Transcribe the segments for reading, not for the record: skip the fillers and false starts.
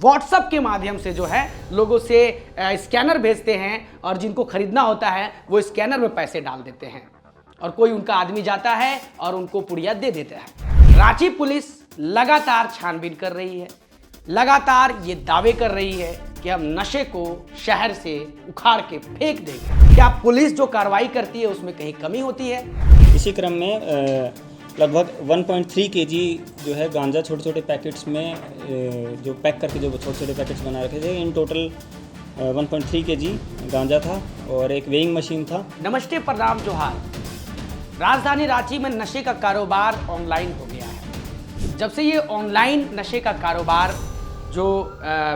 WhatsApp के माध्यम से जो है लोगों से स्कैनर भेजते हैं और जिनको खरीदना होता है वो स्कैनर में पैसे डाल देते हैं और कोई उनका आदमी जाता है और उनको पुड़िया दे देता है। रांची पुलिस लगातार छानबीन कर रही है, लगातार ये दावे कर रही है कि हम नशे को शहर से उखाड़ के फेंक देंगे। क्या पुलिस जो कार्रवाई करती है उसमें कहीं कमी होती है? इसी क्रम में लगभग 1.3 केजी जो है गांजा छोटे छोटे पैकेट्स में जो पैक करके जो छोटे छोटे पैकेट्स बना रखे थे, इन टोटल 1.3 केजी गांजा था और एक वेइंग मशीन था। नमस्ते, प्रणाम, जोहार। राजधानी रांची में नशे का कारोबार ऑनलाइन हो गया है। जब से ये ऑनलाइन नशे का कारोबार जो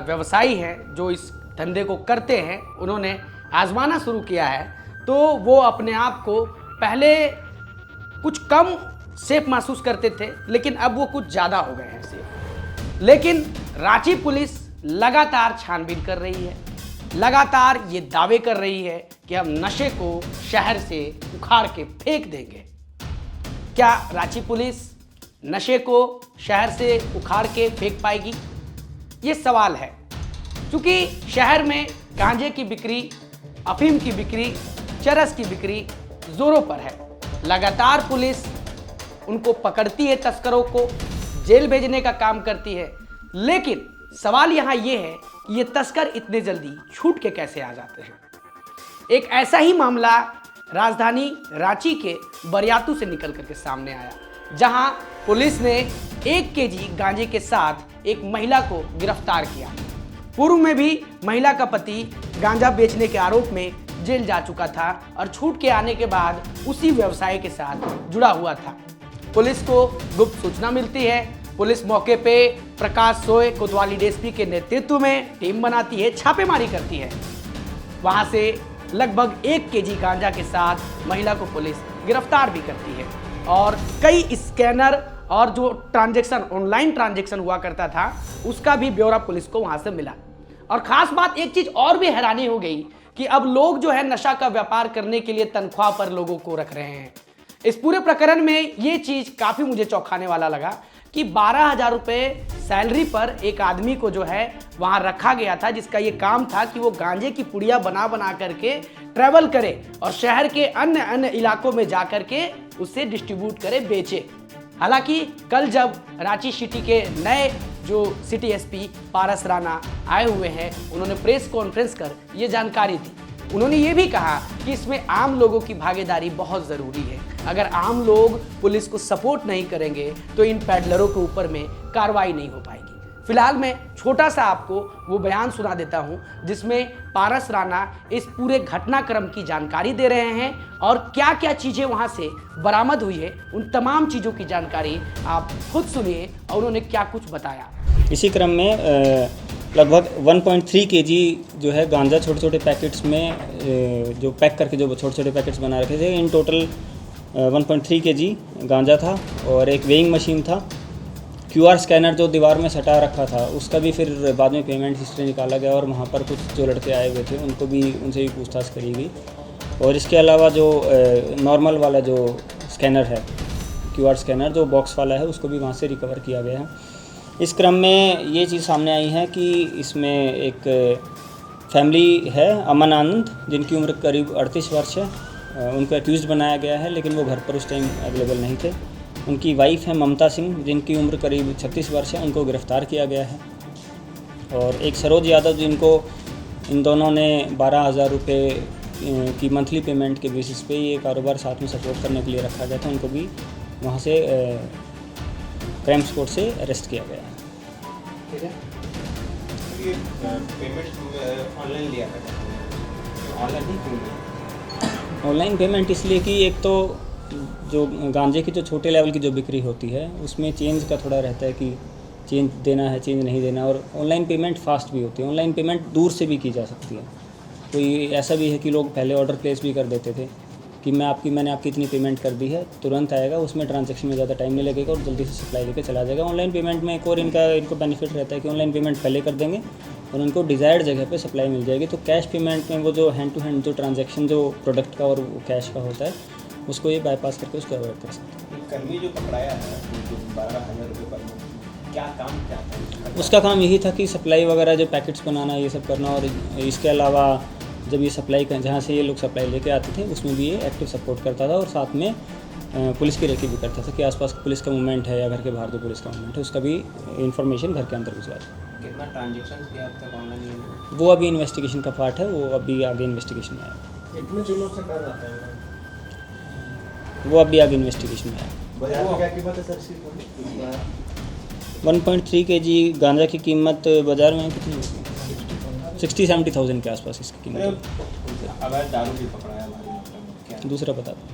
व्यवसायी हैं जो इस धंधे को करते हैं उन्होंने आजमाना शुरू किया है, तो वो अपने आप को पहले कुछ कम सेफ महसूस करते थे, लेकिन अब वो कुछ ज़्यादा हो गए हैं सेफ। लेकिन रांची पुलिस लगातार छानबीन कर रही है, लगातार ये दावे कर रही है कि हम नशे को शहर से उखाड़ के फेंक देंगे। क्या रांची पुलिस नशे को शहर से उखाड़ के फेंक पाएगी? ये सवाल है, क्योंकि शहर में गांजे की बिक्री, अफीम की बिक्री, चरस की बिक्री जोरों पर है। लगातार पुलिस उनको पकड़ती है, तस्करों को जेल भेजने का काम करती है, लेकिन सवाल यहाँ ये है कि ये तस्कर इतने जल्दी छूट के कैसे आ जाते हैं। एक ऐसा ही मामला राजधानी रांची के बरियातू से निकल करके सामने आया, जहां पुलिस ने 1 केजी गांजे के साथ एक महिला को गिरफ्तार किया। पूर्व में भी महिला का पति गांजा बेचने के आरोप में जेल जा चुका था और छूट के आने के बाद उसी व्यवसाय के साथ जुड़ा हुआ था। पुलिस को गुप्त सूचना मिलती है, पुलिस मौके पे प्रकाश सोय कोतवाली डीएसपी के नेतृत्व में टीम बनाती है, छापेमारी करती है। वहां से लगभग 1 केजी गांजा के साथ महिला को पुलिस गिरफ्तार भी करती है और कई स्कैनर और जो ट्रांजैक्शन, ऑनलाइन ट्रांजैक्शन हुआ करता था, उसका भी ब्यौरा पुलिस को वहां से मिला। और खास बात, एक चीज और भी हैरानी हो गई कि अब लोग जो है नशा का व्यापार करने के लिए तनख्वाह पर लोगों को रख रहे हैं। इस पूरे प्रकरण में ये चीज काफी मुझे चौंकाने वाला लगा कि 12,000 रुपये सैलरी पर एक आदमी को जो है वहां रखा गया था, जिसका ये काम था कि वो गांजे की पुड़िया बना बना करके ट्रैवल करे और शहर के अन्य अन्य इलाकों में जा करके उसे डिस्ट्रीब्यूट करे, बेचे। हालांकि कल जब रांची सिटी के नए जो सिटी एसपी पारस राणा आए हुए हैं, उन्होंने प्रेस कॉन्फ्रेंस कर ये जानकारी दी। उन्होंने ये भी कहा कि इसमें आम लोगों की भागीदारी बहुत ज़रूरी है। अगर आम लोग पुलिस को सपोर्ट नहीं करेंगे तो इन पैडलरों के ऊपर में कार्रवाई नहीं हो पाएगी। फिलहाल मैं छोटा सा आपको वो बयान सुना देता हूँ जिसमें पारस राणा इस पूरे घटनाक्रम की जानकारी दे रहे हैं और क्या क्या चीज़ें वहाँ से बरामद हुई है, उन तमाम चीज़ों की जानकारी आप खुद सुनिए और उन्होंने क्या कुछ बताया। इसी क्रम में लगभग 1.3 केजी जो है गांजा छोटे छोटे पैकेट्स में जो पैक करके जो छोटे छोटे पैकेट्स बना रखे थे, इन टोटल 1.3 केजी गांजा था और एक वेइंग मशीन था। QR स्कैनर जो दीवार में सटा रखा था उसका भी फिर बाद में पेमेंट हिस्ट्री निकाला गया और वहाँ पर कुछ जो लड़के आए हुए थे उनको भी, उनसे भी पूछताछ करी गई। और इसके अलावा जो नॉर्मल वाला जो स्कैनर है, QR स्कैनर जो बॉक्स वाला है, उसको भी वहाँ से रिकवर किया गया है। इस क्रम में ये चीज़ सामने आई है कि इसमें एक फैमिली है, अमन आनंद, जिनकी उम्र करीब 38 वर्ष है। उनको एक्यूज़ड बनाया गया है, लेकिन वो घर पर उस टाइम अवेलेबल नहीं थे। उनकी वाइफ है ममता सिंह, जिनकी उम्र करीब 36 वर्ष है, उनको गिरफ़्तार किया गया है। और एक सरोज यादव, जिनको इन दोनों ने 12,000 रुपये की मंथली पेमेंट के बेसिस पे ये कारोबार साथ में सपोर्ट करने के लिए रखा गया था, उनको भी वहाँ से क्राइम स्पॉट से अरेस्ट किया गया है। ठीक है, ये पेमेंट ऑनलाइन लिया था, ऑनलाइन ही क्यों लिया? ऑनलाइन पेमेंट इसलिए कि एक तो जो गांजे की जो छोटे लेवल की जो बिक्री होती है उसमें चेंज का थोड़ा रहता है कि चेंज देना है, चेंज नहीं देना, और ऑनलाइन पेमेंट फास्ट भी होती है। ऑनलाइन पेमेंट दूर से भी की जा सकती है। कोई ऐसा भी है कि लोग पहले ऑर्डर प्लेस भी कर देते थे कि मैंने आपकी इतनी पेमेंट कर दी है, तुरंत आएगा, उसमें ट्रांजैक्शन में ज़्यादा टाइम नहीं लगेगा और जल्दी से सप्लाई लेके चला जाएगा। ऑनलाइन पेमेंट में एक और इनको बेनिफिट रहता है कि ऑनलाइन पेमेंट पहले कर देंगे और उनको डिज़ायर्ड जगह पे सप्लाई मिल जाएगी। तो कैश पेमेंट में वो जो हैंड टू हैंड जो ट्रांजैक्शन जो प्रोडक्ट का और कैश का होता है, उसको ये बाईपास करके उसको अवॉइड कर सकते हैं। कर्मी जो पकड़ाया है, जो 12,000 रुपये पर क्या काम क्या था? उसका काम यही था कि सप्लाई वगैरह जो पैकेट्स बनाना ये सब करना, और इसके अलावा जब ये सप्लाई जहाँ से ये लोग सप्लाई लेके आते थे उसमें भी ये एक्टिव सपोर्ट करता था, और साथ में पुलिस की रेकी भी करता था कि आसपास पुलिस का मूवमेंट है या घर के बाहर जो पुलिस का मूवमेंट है उसका भी इंफॉर्मेशन घर के अंदर भिजवा था। कितना ट्रांजेक्शन किया अब तक ऑनलाइन? वो अभी इन्वेस्टिगेशन का पार्ट है, वो अभी आगे इन्वेस्टिगेशन में आया। कितने दिनों से कर रहा था? वो अभी आगे इन्वेस्टिगेशन में आया। बाजार में क्या कीमत है सर इसकी? 1.3 kg गांजा की कीमत बाज़ार में कितनी होगी? 60-70,000 के आसपास इसकी कीमत है। अगर दारू भी पकड़ा है हमारे मतलब क्या? दूसरा बता दो।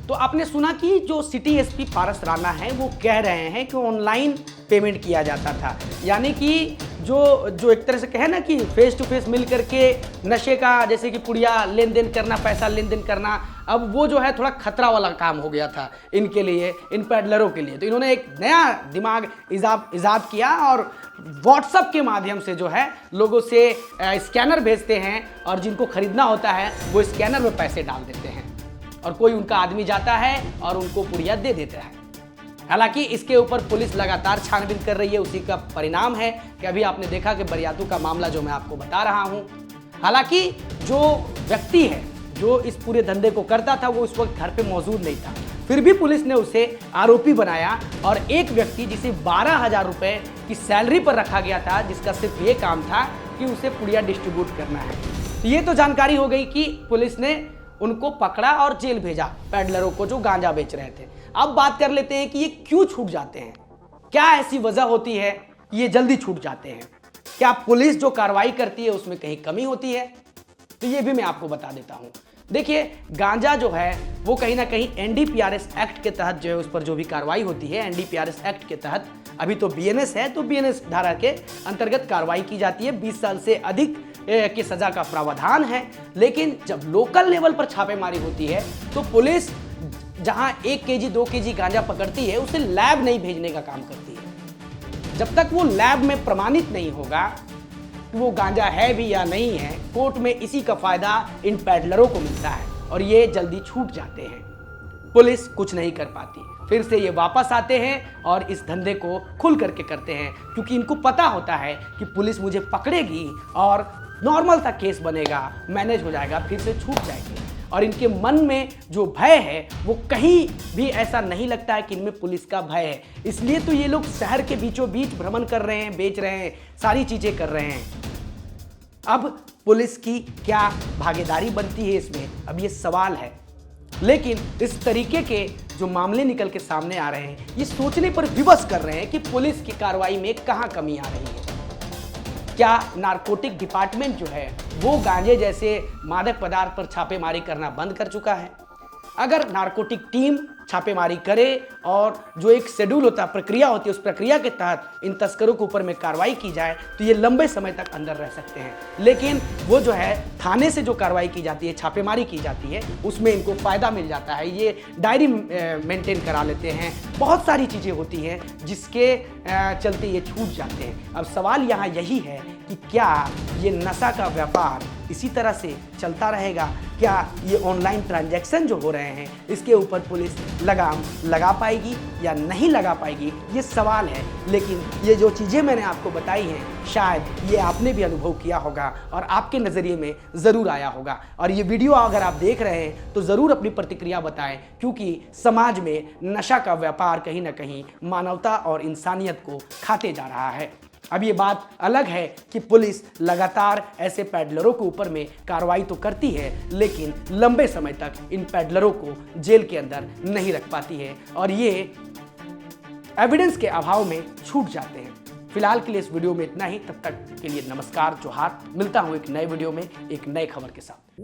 तो आपने सुना कि जो सिटी एसपी पारस राणा है वो कह रहे हैं कि ऑनलाइन पेमेंट किया जाता था, यानी कि जो एक तरह से कहे ना कि फेस टू फेस मिल करके नशे का जैसे कि पुड़िया लेन देन करना, पैसा लेन देन करना, अब वो जो है थोड़ा खतरा वाला काम हो गया था इनके लिए, इन पैडलरों के लिए। तो इन्होंने एक नया दिमाग इजाद किया और व्हाट्सएप के माध्यम से जो है लोगों से स्कैनर भेजते हैं, और जिनको खरीदना होता है वो स्कैनर में पैसे डाल देते हैं, और कोई उनका आदमी जाता है और उनको पुड़िया दे देता है। हालांकि इसके ऊपर पुलिस लगातार छानबीन कर रही है, उसी का परिणाम है कि अभी आपने देखा कि बरियातू का मामला जो मैं आपको बता रहा हूं। हालांकि जो व्यक्ति है जो इस पूरे धंधे को करता था वो उस वक्त घर पे मौजूद नहीं था, फिर भी पुलिस ने उसे आरोपी बनाया, और एक व्यक्ति जिसे 12,000 रुपए की सैलरी पर रखा गया था, जिसका सिर्फ ये काम था कि उसे पुड़िया डिस्ट्रीब्यूट करना है। तो ये तो जानकारी हो गई कि पुलिस ने उनको पकड़ा और जेल भेजा, पैडलरों को जो गांजा बेच रहे थे। अब बात कर लेते हैं कि ये क्यों छूट जाते हैं, क्या ऐसी वजह होती है कि ये जल्दी छूट जाते हैं? क्या पुलिस जो कार्रवाई करती है उसमें कहीं कमी होती है? तो ये भी मैं आपको बता देता हूं। देखिए, गांजा जो है वो कहीं ना कहीं एनडीपीआरएस एक्ट के तहत जो है उस पर जो भी कार्रवाई होती है, एनडीपीआरएस एक्ट के तहत, अभी तो बीएनएस है तो बीएनएस धारा के अंतर्गत कार्रवाई की जाती है। 20 साल से अधिक की सजा का प्रावधान है। लेकिन जब लोकल लेवल पर छापेमारी होती है तो पुलिस जहां 1 केजी 2 केजी गांजा पकड़ती है उसे लैब नहीं भेजने का काम करती है। जब तक वो लैब में प्रमाणित नहीं होगा कि वो गांजा है भी या नहीं है, कोर्ट में इसी का फायदा इन पैडलरों को मिलता है और ये जल्दी छूट जाते हैं। पुलिस कुछ नहीं कर पाती, फिर से ये वापस आते हैं और इस धंधे को खुल करके करते हैं, क्योंकि इनको पता होता है कि पुलिस मुझे पकड़ेगी और नॉर्मल सा केस बनेगा, मैनेज हो जाएगा, फिर से छूट जाएगी। और इनके मन में जो भय है वो कहीं भी ऐसा नहीं लगता है कि इनमें पुलिस का भय है। इसलिए तो ये लोग शहर के बीचों बीच भ्रमण कर रहे हैं, बेच रहे हैं, सारी चीजें कर रहे हैं। अब पुलिस की क्या भागीदारी बनती है इसमें, अब ये सवाल है। लेकिन इस तरीके के जो मामले निकल के सामने आ रहे हैं, ये सोचने पर विवश कर रहे हैं कि पुलिस की कार्रवाई में कहाँ कमी आ रही है। क्या नारकोटिक डिपार्टमेंट जो है वो गांजे जैसे मादक पदार्थ पर छापेमारी करना बंद कर चुका है? अगर नारकोटिक टीम छापेमारी करे और जो एक शेड्यूल होता है, प्रक्रिया होती है, उस प्रक्रिया के तहत इन तस्करों के ऊपर में कार्रवाई की जाए तो ये लंबे समय तक अंदर रह सकते हैं। लेकिन वो जो है थाने से जो कार्रवाई की जाती है, छापेमारी की जाती है, उसमें इनको फ़ायदा मिल जाता है। ये डायरी मेंटेन करा लेते हैं, बहुत सारी चीज़ें होती हैं जिसके चलते ये छूट जाते हैं। अब सवाल यहाँ यही है कि क्या ये नशा का व्यापार इसी तरह से चलता रहेगा? क्या ये ऑनलाइन ट्रांजैक्शन जो हो रहे हैं इसके ऊपर पुलिस लगाम लगा पाएगी या नहीं लगा पाएगी, ये सवाल है। लेकिन ये जो चीज़ें मैंने आपको बताई हैं शायद ये आपने भी अनुभव किया होगा और आपके नज़रिए में ज़रूर आया होगा। और ये वीडियो अगर आप देख रहे हैं तो ज़रूर अपनी प्रतिक्रिया बताएं, क्योंकि समाज में नशा का व्यापार कहीं ना कहीं मानवता और इंसानियत को खाते जा रहा है। अब ये बात अलग है कि पुलिस लगातार ऐसे पैडलरों के ऊपर में कार्रवाई तो करती है, लेकिन लंबे समय तक इन पैडलरों को जेल के अंदर नहीं रख पाती है और ये एविडेंस के अभाव में छूट जाते हैं। फिलहाल के लिए इस वीडियो में इतना ही। तब तक के लिए नमस्कार, जोहार। मिलता हूं एक नए वीडियो में एक नए खबर के साथ।